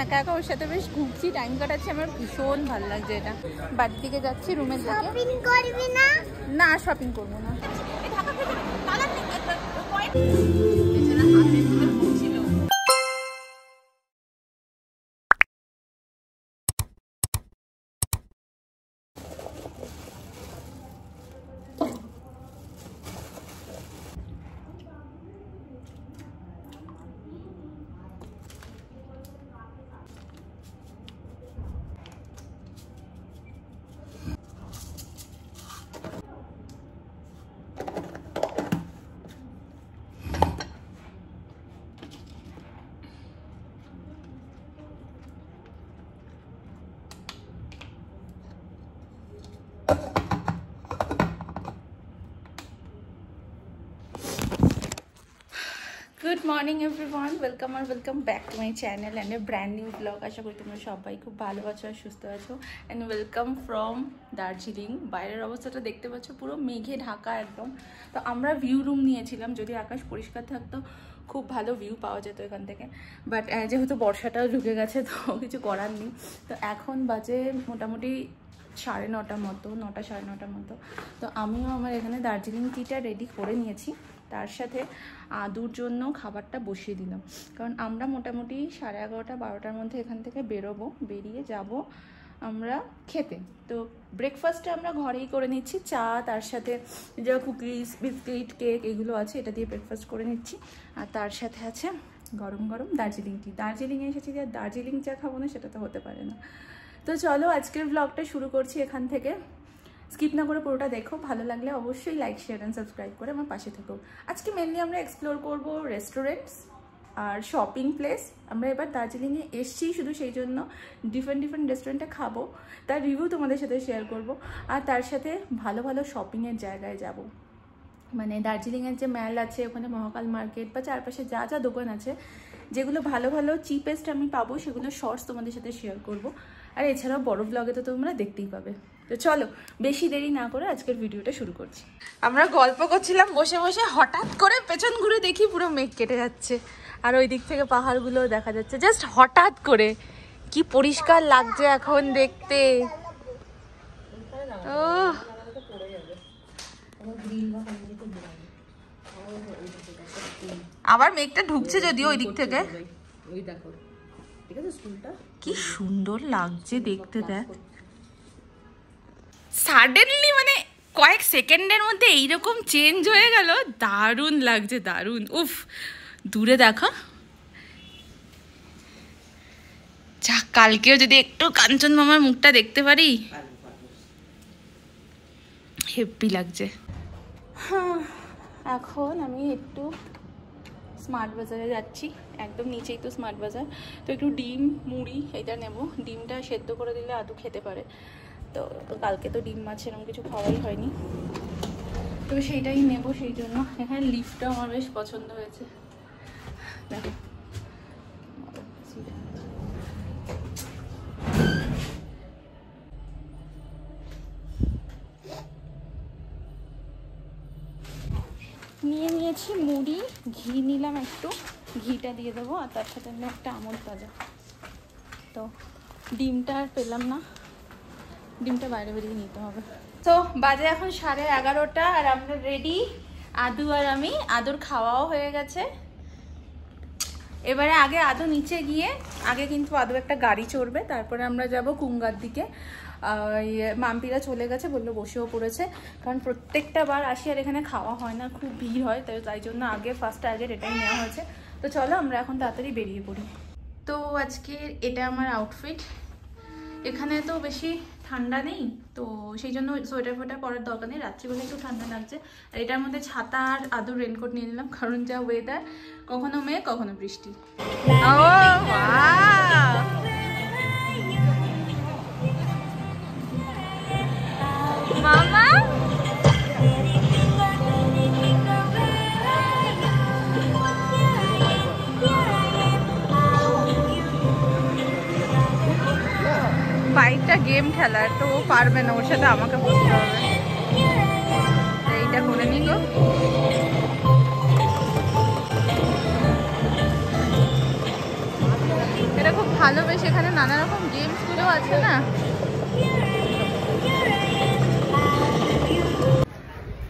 একা একা ওর সাথে বেশ ঘুরছি, টাইম কাটাচ্ছি, আমার ভীষণ ভালো লাগছে এটা। বাড়ির দিকে যাচ্ছি, রুমের দিকে। শপিং করবি না? না, শপিং করবো না। Good morning everyone, welcome back to my channel and a brand new blog. আশা করি তোমরা সবাই খুব ভালো আছো আর সুস্থ আছো। And welcome from Darjeeling. বাইরের অবস্থাটা দেখতে পাচ্ছ, পুরো মেঘে ঢাকা একদম। তো আমরা ভিউ রুম নিয়েছিলাম, যদি আকাশ পরিষ্কার থাকতো খুব ভালো ভিউ পাওয়া যেত এখান থেকে। বাট যেহেতু বর্ষাটাও ঢুকে গেছে তো কিছু করার নেই। তো এখন বাজে মোটামুটি 9:30 মতো, 9টা 9:30 মতো। তো আমিও আমার এখানে দার্জিলিং টিটা রেডি করে নিয়েছি, তার সাথে আদুর জন্য খাবারটা বসিয়ে দিলাম। কারণ আমরা মোটামুটি 11:30 12টার মধ্যে এখান থেকে বেরোবো, বেরিয়ে যাব আমরা খেতে। তো ব্রেকফাস্টটা আমরা ঘরেই করে নিচ্ছি, চা, তার সাথে যে কুকিজ, বিস্কিট, কেক এগুলো আছে, এটা দিয়ে ব্রেকফাস্ট করে নিচ্ছি। আর তার সাথে আছে গরম গরম দার্জিলিং টি। দার্জিলিংয়ে এসেছি যে দার্জিলিং চা খাবো না সেটা তো হতে পারে না। তো চলো আজকের ব্লগটা শুরু করছি এখান থেকে। স্কিপ না করে পুরোটা দেখো, ভালো লাগলে অবশ্যই লাইক, শেয়ার অ্যান্ড সাবস্ক্রাইব করে আমার পাশে থেকো। আজকে মেনলি আমরা এক্সপ্লোর করব রেস্টুরেন্টস আর শপিং প্লেস। আমরা এবার দার্জিলিংয়ে এসছি শুধু সেই জন্য ডিফারেন্ট রেস্টুরেন্টে খাবো, তার রিভিউ তোমাদের সাথে শেয়ার করব। আর তার সাথে ভালো ভালো শপিংয়ের জায়গায় যাব, মানে দার্জিলিংয়ের যে ম্যাল আছে, ওখানে মহাকাল মার্কেট বা চারপাশে যা যা দোকান আছে, যেগুলো ভালো ভালো চিপেস্ট আমি পাবো, সেগুলো শর্টস তোমাদের সাথে শেয়ার করব। আর এছাড়াও বড় ব্লগে তো তোমরা দেখতেই পাবে। তো চলো বেশি দেরি না করে আজকের ভিডিওটা শুরু করছি। আমরা গল্প করছিলাম বসে বসে, হঠাৎ করে পেছন ঘুরে দেখি পুরো মেঘ কেটে যাচ্ছে আর ওই দিক থেকে পাহাড়গুলো দেখা যাচ্ছে। জাস্ট হঠাৎ করে, কি পরিষ্কার লাগছে এখন দেখতে। ও আবার মেঘটা ঢুকছে যদিও ওই দিক থেকে। কি সুন্দর লাগছে দেখতে, দেখ। সাডেনলি মানে কয়েক সেকেন্ডের মধ্যে এইরকম চেঞ্জ হয়ে গেল, দারুণ লাগছে, দারুণ। উফ, দূরে দেখা যা, কালকেও যদি একটু কাঞ্চন মামার মুখটা দেখতে পারি, হেব্বি লাগছে। এখন আমি একটু স্মার্ট বাজারে যাচ্ছি, একদম নিচেই তো স্মার্ট বাজার। তো একটু ডিম, মুড়ি এটা নেব। ডিমটা সেদ্ধ করে দিলে আদু খেতে পারে। তো কালকে তো ডিম মাছ এরকম কিছু খাওয়াই হয়নি, তো সেইটাই নেব। সেই জন্য এখানে লিফটটা আমার বেশ পছন্দ হয়েছে, দেখো। নিয়ে নিয়েছি মুড়ি, ঘি নিলাম একটু, ঘিটা দিয়ে দেবো। আর তার সাথে নিলাম একটা আমুল তাজা। তো ডিমটা আর পেলাম না, ডিমটা বাইরে বেরিয়ে নিতে হবে। তো বাজে এখন 11:30 আর আমরা রেডি, আদু আর আমি। আদুর খাওয়াও হয়ে গেছে। এবারে আগে আদু নিচে গিয়ে, আগে কিন্তু আদু একটা গাড়ি চড়বে, তারপরে আমরা যাব কুঙ্গার দিকে। মাম্পিরা চলে গেছে, বললো বসেও পড়েছে, কারণ প্রত্যেকটা বার আসি আর এখানে খাওয়া হয় না, খুব ভিড় হয়, তাই জন্য আগে ফার্স্ট টার্গেট এটাই নেওয়া হয়েছে। তো চলো আমরা এখন তাড়াতাড়ি বেরিয়ে পড়ি। তো আজকে এটা আমার আউটফিট। এখানে তো বেশি ঠান্ডা নেই, তো সেই জন্য সোয়েটার ফোয়েটার পরার দরকার নেই, রাত্রিবেলা একটু ঠান্ডা লাগছে। আর এটার মধ্যে ছাতা আর আদুর রেনকোট নিয়ে নিলাম, কারণ যা ওয়েদার, কখনো মেঘ কখনো বৃষ্টি। মামা বাইকটা গেম খেলার, তো ও পারবে না, ওর সাথে আমাকে বসতে হবে। এইটা করে নি গো। এটা খুব ভালো, বেশ এখানে নানা রকম গেমসগুলো আছে না।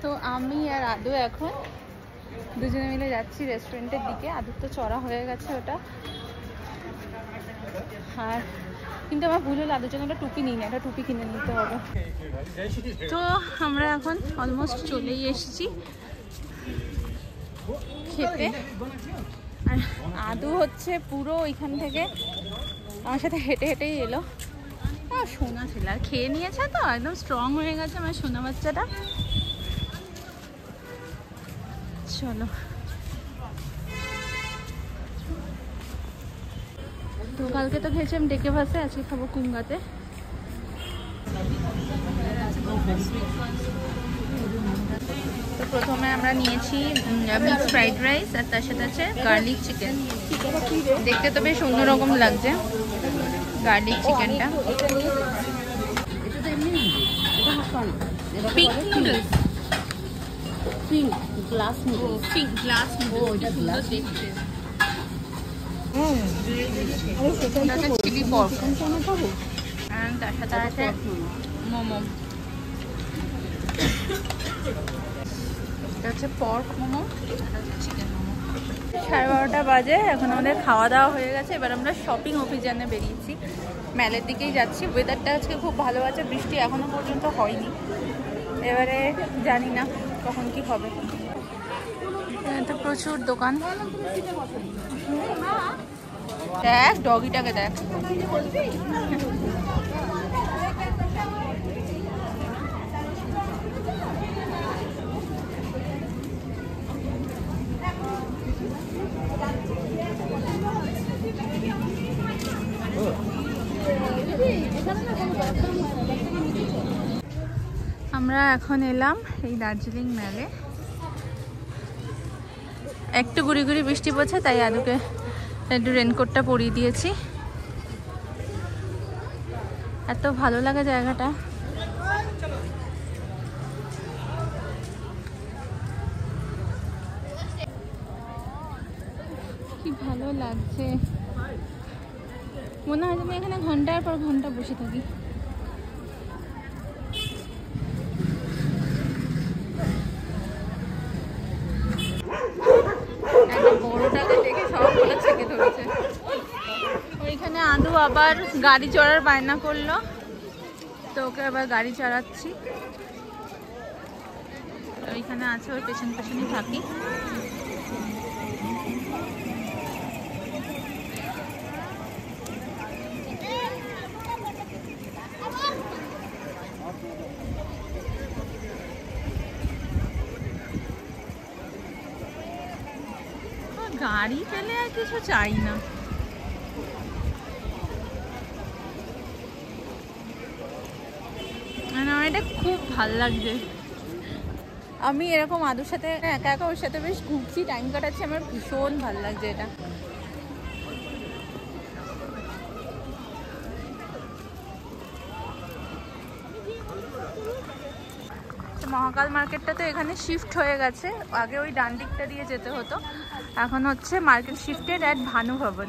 তো আমি আর আদু এখন দুজনে মিলে যাচ্ছি রেস্টুরেন্টের দিকে। আদুর তো চড়া হয়ে গেছে ওটা, আর কিন্তু আমার ভুল হলো আদুর জন্য একটা টুপি নিই না, একটা টুপি কিনে নিতে হবে। তো আমরা এখন অলমোস্ট চলেই এসেছি খেতে। আর আদু হচ্ছে পুরো ওইখান থেকে আমার সাথে হেঁটে হেঁটেই এলো। সোনা ছিল, আর খেয়ে নিয়েছে তো একদম স্ট্রং হয়ে গেছে আমার সোনা বাচ্চাটা। চলো, তো কালকে তো খেয়েছিলাম ডেকে ভাসে, আজকে খাবো কুঙ্গাতে। তো প্রথমে আমরা নিয়েছি মিক্স ফ্রাইড রাইস, আর তার সাথে আছে গার্লিক চিকেন। দেখতে তো বেশ অন্যরকম লাগছে গার্লিক চিকেনটা। Pink noodles, pink glass noodles, pink glass noodles দেখতে। চিলি পর্ক, তার সাথে আছে মোমো। এটা হচ্ছে পর্ক মোমো, চিকেন মোমো। 12:30 বাজে, এখন আমাদের খাওয়া দাওয়া হয়ে গেছে। এবার আমরা শপিং অভিযানে বেরিয়েছি, মেলের দিকেই যাচ্ছি। ওয়েদারটা আজকে খুব ভালো আছে, বৃষ্টি এখনো পর্যন্ত হয়নি। এবারে জানি না কখন কি হবে। তো প্রচুর দোকান। দেখ ডগিটাকে দেখ। আমরা এখন এলাম এই দার্জিলিং মেলে। একটু গুড়ি গুড়ি বৃষ্টি পড়ছে, তাই আদুকে একটু রেনকোটটা পরিয়ে দিয়েছি। এত ভালো লাগে জায়গাটা। কি ভালো লাগছে, মনে হয় আমি এখানে ঘন্টার পর ঘন্টা বসে থাকি। ওইখানে আদু আবার গাড়ি চড়ার বায়না করলো, তো ওকে আবার গাড়ি চালাচ্ছি। ওইখানে আছে, ওর পেছন পেছনই থাকি। গাড়ি পেলে আর কিছু চাই না। আমার এটা খুব ভাল লাগছে। আমি এরকম আদুর সাথে একা একা ওর সাথে বেশ ঘুরছি, টাইম কাটাচ্ছি, আমার ভীষণ ভাল লাগছে এটা। মহাকাল মার্কেটটা তো এখানে শিফট হয়ে গেছে, আগে ওই ডান দিকটা দিয়ে যেতে হতো, এখন হচ্ছে মার্কেট শিফটেড অ্যাট ভানু ভবন।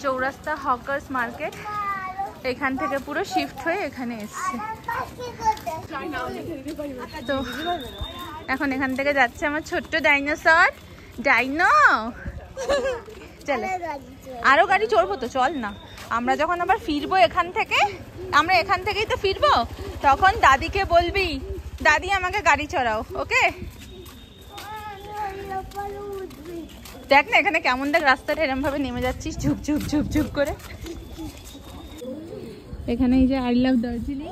চৌরাস্তা হকার্স মার্কেট এখান থেকে পুরো শিফট হয়ে এখানে এসছে। তো এখন এখান থেকে যাচ্ছে আমার ছোট্ট ডাইনোসর ডাইনো। চলে আরো গাড়ি চড়বো তো, চল না। আমরা যখন আবার ফিরবো এখান থেকে, আমরা এখান থেকেই তো ফিরবো, তখন দাদিকে বলবি দাদি আমাকে গাড়ি চড়াও, ওকে? দেখ না এখানে কেমন দেখ রাস্তাটা এরম ভাবে নেমে যাচ্ছিস ঝুপ ঝুপ ঝুপ ঝুপ করে। এখানে এই যে আই লাভ দার্জিলিং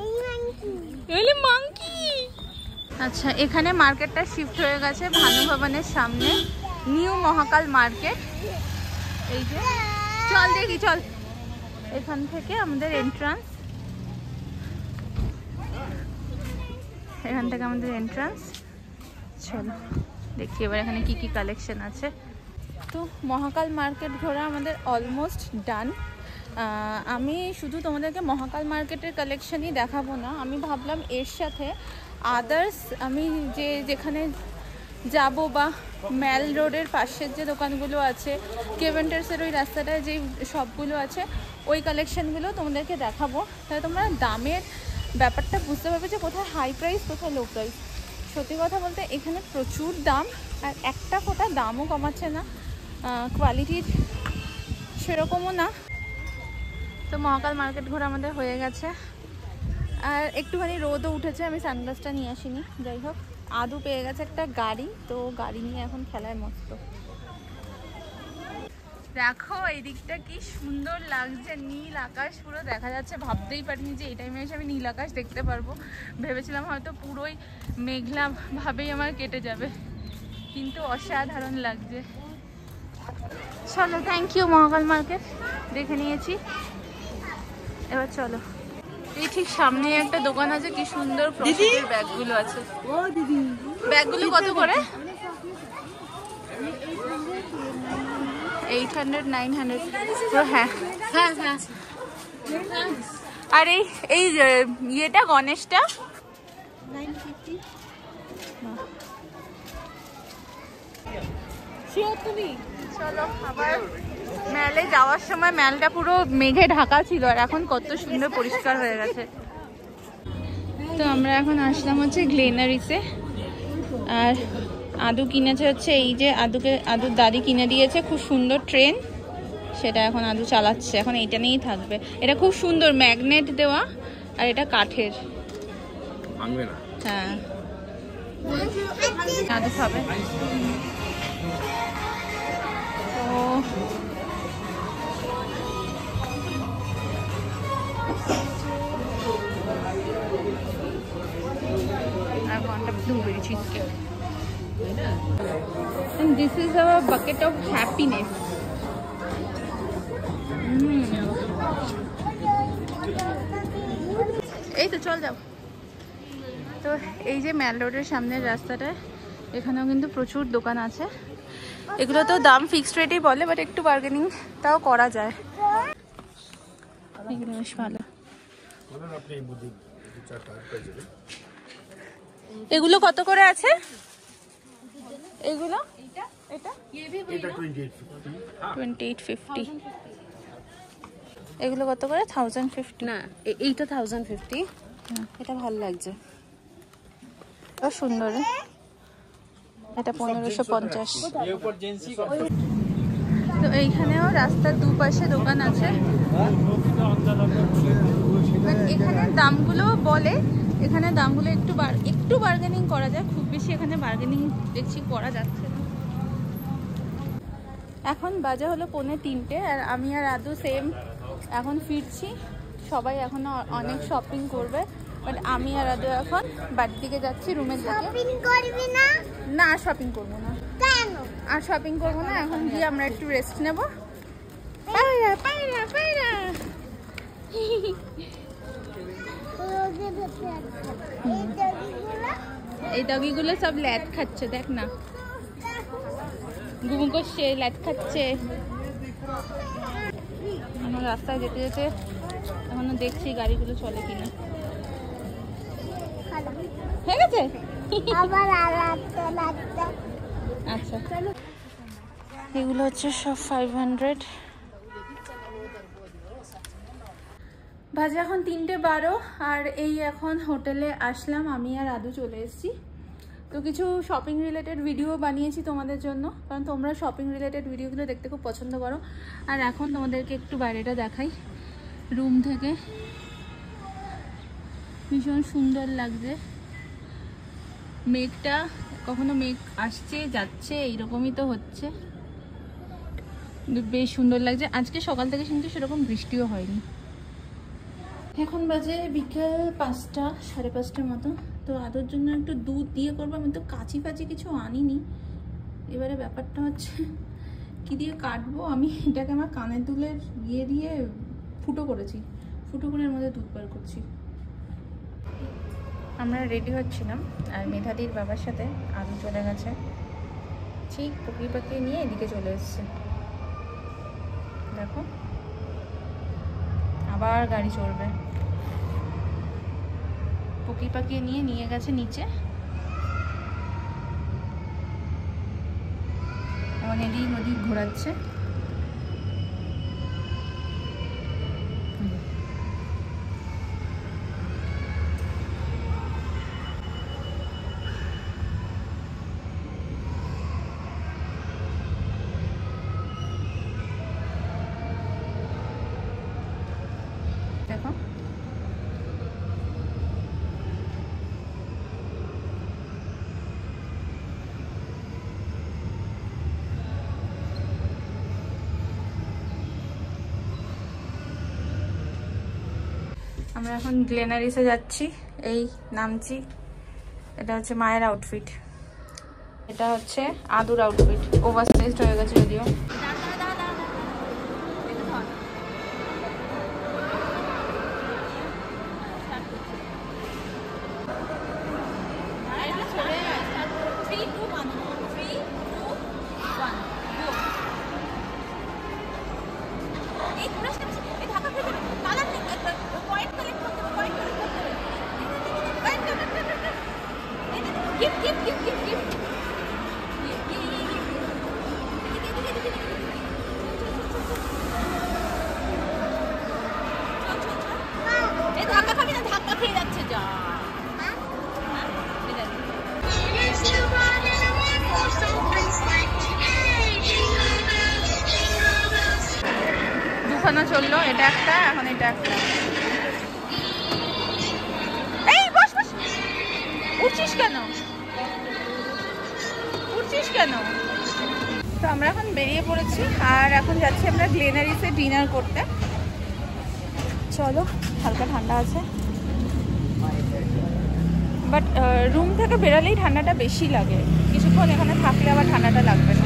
মাংকি। আচ্ছা, এখানে মার্কেটটা শিফট হয়ে গেছে ভানু ভবনের সামনে, নিউ মহাকাল মার্কেট। এই যে চল দেখি, চল। এখান থেকে আমাদের এন্ট্রান্স, এখান থেকে আমাদের এন্ট্রান্স। চলো দেখি এবার এখানে কি কি কালেকশন আছে। তো মহাকাল মার্কেট ঘোরা আমাদের অলমোস্ট ডান। আমি শুধু তোমাদেরকে মহাকাল মার্কেটের কালেকশনই দেখাবো না, আমি ভাবলাম এর সাথে আদার্স আমি যেখানে যাব বা ম্যাল রোডের পাশের যে দোকানগুলো আছে, কেভেন্টার্সের ওই রাস্তাটায় যেই শপগুলো আছে, ওই কালেকশানগুলো তোমাদেরকে দেখাবো। তাহলে তোমরা দামের ব্যাপারটা বুঝতে পারবে যে কোথায় হাই প্রাইস, কোথায় লো প্রাইস। সত্যি কথা বলতে এখানে প্রচুর দাম, আর একটা ফোঁটা দামও কমাচ্ছে না, কোয়ালিটির সেরকমও না। তো মহাকাল মার্কেট ঘোরা আমাদের হয়ে গেছে, আর একটুখানি রোদও উঠেছে, আমি সানগ্লাসটা নিয়ে আসিনি। যাই হোক, আদু পেয়ে গেছে একটা গাড়ি, তো গাড়ি নিয়ে এখন খেলায় মস্ত। দেখো এই দিকটা কি সুন্দর লাগছে, নীল আকাশ পুরো দেখা যাচ্ছে। ভাবতেই পারিনি যে এই টাইমে এসে আমি নীল আকাশ দেখতে পারবো। ভেবেছিলাম হয়তো পুরোই মেঘলা ভাবেই আমার কেটে যাবে, কিন্তু অসাধারণ লাগছে। চলো, থ্যাংক ইউ মহাকাল মার্কেট, দেখে নিয়েছি। এবার চলো, এই ঠিক সামনে একটা দোকান আছে, কি সুন্দর ক্রোশেটের ব্যাগগুলো আছে। ও দিদি, ব্যাগগুলো কত করে? 800 900 পুরো। হ্যাঁ হ্যাঁ হ্যাঁ। আর এই ইয়েটা গণেশটা 950। চলো, আবার মেলে যাওয়ার সময় মেলটা পুরো মেঘে ঢাকা ছিল, আর এখন কত সুন্দর পরিষ্কার হয়ে গেছে। তো আমরা এখন আসলাম হচ্ছে গ্লেনারিসে, আর আদু কিনেছে হচ্ছে এই যে আদুর দাদি কিনে দিয়েছে খুব সুন্দর ট্রেন, সেটা এখন আদু চালাচ্ছে। এখন এইটা নিয়েই থাকবে। এটা খুব সুন্দর, ম্যাগনেট দেওয়া, আর এটা কাঠের। হ্যাঁ, আদু খাবে। Blueberry cheesecake. And this is our bucket of happiness. এই তো চল যাও। তো এই যে ম্যাল রোডের সামনের রাস্তাটায়, এখানেও কিন্তু প্রচুর দোকান আছে। এগুলো তো দাম ফিক্সড রেটেই বলে, বাট একটু বার্গেনিং তাও করা যায়। এগুলো বেশ ভালো। এগুলো কত করে আছে? এগুলো এটা 2850। এগুলো কত করে? 1050 না, এইটা 1050। এটা ভালো লাগছে, সুন্দর। এটা 1550। তো এইখানেও রাস্তার দুপাশে দোকান আছে, এখানে দামগুলো বলে, এখানে দামগুলো একটু বার্গেনিং করা যায়, খুব বেশি এখানে বার্গেনিং দেখছি করা যাচ্ছে না। এখন বাজে হলো 2:45, আর আমি আর আদু সেম এখন ফিরছি। সবাই এখনো অনেক শপিং করবে, বাট আমি আর আদু এখন বাড়ির দিকে যাচ্ছি, রুমের দিকে। শপিং করবি না? না, শপিং করবো না। কেন? আর শপিং করবো না, এখন গিয়ে আমরা একটু রেস্ট নেব। পায়রা পায়রা পায়রা। এই ডগিগুলো সব ল্যাদ খাচ্ছে, দেখ না, ঘুম করছে, ল্যাদ খাচ্ছে। আমার রাস্তায় যেতে যেতে এখনো দেখছি গাড়িগুলো চলে কিনা। হয়ে গেছে? আচ্ছা, এগুলো হচ্ছে সব 500। বাজে এখন 3:12, আর এই এখন হোটেলে আসলাম, আমি আর আদু চলে এসেছি। তো কিছু শপিং রিলেটেড ভিডিও বানিয়েছি তোমাদের জন্য, কারণ তোমরা শপিং রিলেটেড ভিডিওগুলো দেখতে খুব পছন্দ করো। আর এখন তোমাদেরকে একটু বাইরেটা দেখাই রুম থেকে, ভীষণ সুন্দর লাগছে। মেঘটা কখনো মেঘ আসছে যাচ্ছে, এইরকমই তো হচ্ছে, বেশ সুন্দর লাগছে। আজকে সকাল থেকে কিন্তু সেরকম বৃষ্টিও হয়নি। এখন বাজে বিকেল 5টা, 5:30 মতো। তো আদুর জন্য একটু দুধ দিয়ে করবো। আমি তো কাঁচি ফাঁচি কিছু আনিনি। এবারে ব্যাপারটা হচ্ছে কি দিয়ে কাটবো। আমি এটাকে আমার কানের দুলের ইয়ে দিয়ে ফুটো করেছি, ফুটো করে এর মধ্যে দুধ বার করছি। আমরা রেডি হচ্ছিলাম, আর মেধাদির বাবার সাথে আদু চলে গেছে, ঠিক পুকুরি পাকিয়ে নিয়ে এদিকে চলে এসছে। দেখো, আবার গাড়ি চলবে। পুকুরি পাকিয়ে নিয়ে গেছে নিচে। যেমন এদিক ওদিক ঘোরাচ্ছে। দেখো আমরা এখন গ্লেনারিসে যাচ্ছি, এই নামছি। এটা হচ্ছে মায়ের আউটফিট, এটা হচ্ছে আদুর আউটফিট, ওভার সাইজড হয়ে গেছে যদিও। দুখানা চললো, এটা একটা, এখন এটা একটা। এই বস বস, উঠছিস কেন, উঠছিস কেন? তো আমরা এখন বেরিয়ে পড়েছি আর এখন যাচ্ছি আমরা গ্লেনারিসে ডিনার করতে। চলো, হালকা ঠান্ডা আছে, বাট রুম থেকে বেরালেই ঠান্ডাটা বেশি লাগে, কিছুক্ষণ এখানে থাকলে আবার ঠান্ডাটা লাগবে না।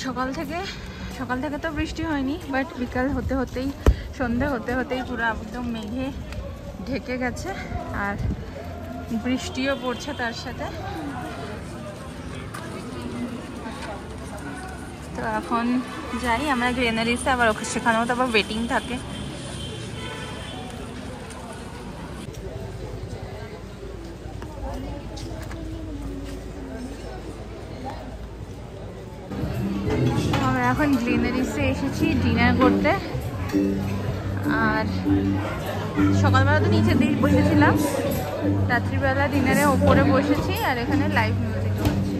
সকাল থেকে তো বৃষ্টি হয়নি, বাট বিকাল হতে হতেই, সন্ধে হতে হতেই পুরো একদম মেঘে ঢেকে গেছে আর বৃষ্টিও পড়ছে তার সাথে। তো এখন যাই আমরা গ্লেনারিসে, আবার সেখানেও তো আবার ওয়েটিং থাকে। আমরা এখন গ্লেনারিসে এসেছি ডিনার করতে। আর সকালবেলা তো নিচে দিয়ে বসেছিলাম, রাত্রিবেলা ডিনারে ওপরে বসেছি আর এখানে লাইভ মিউজিক হচ্ছে।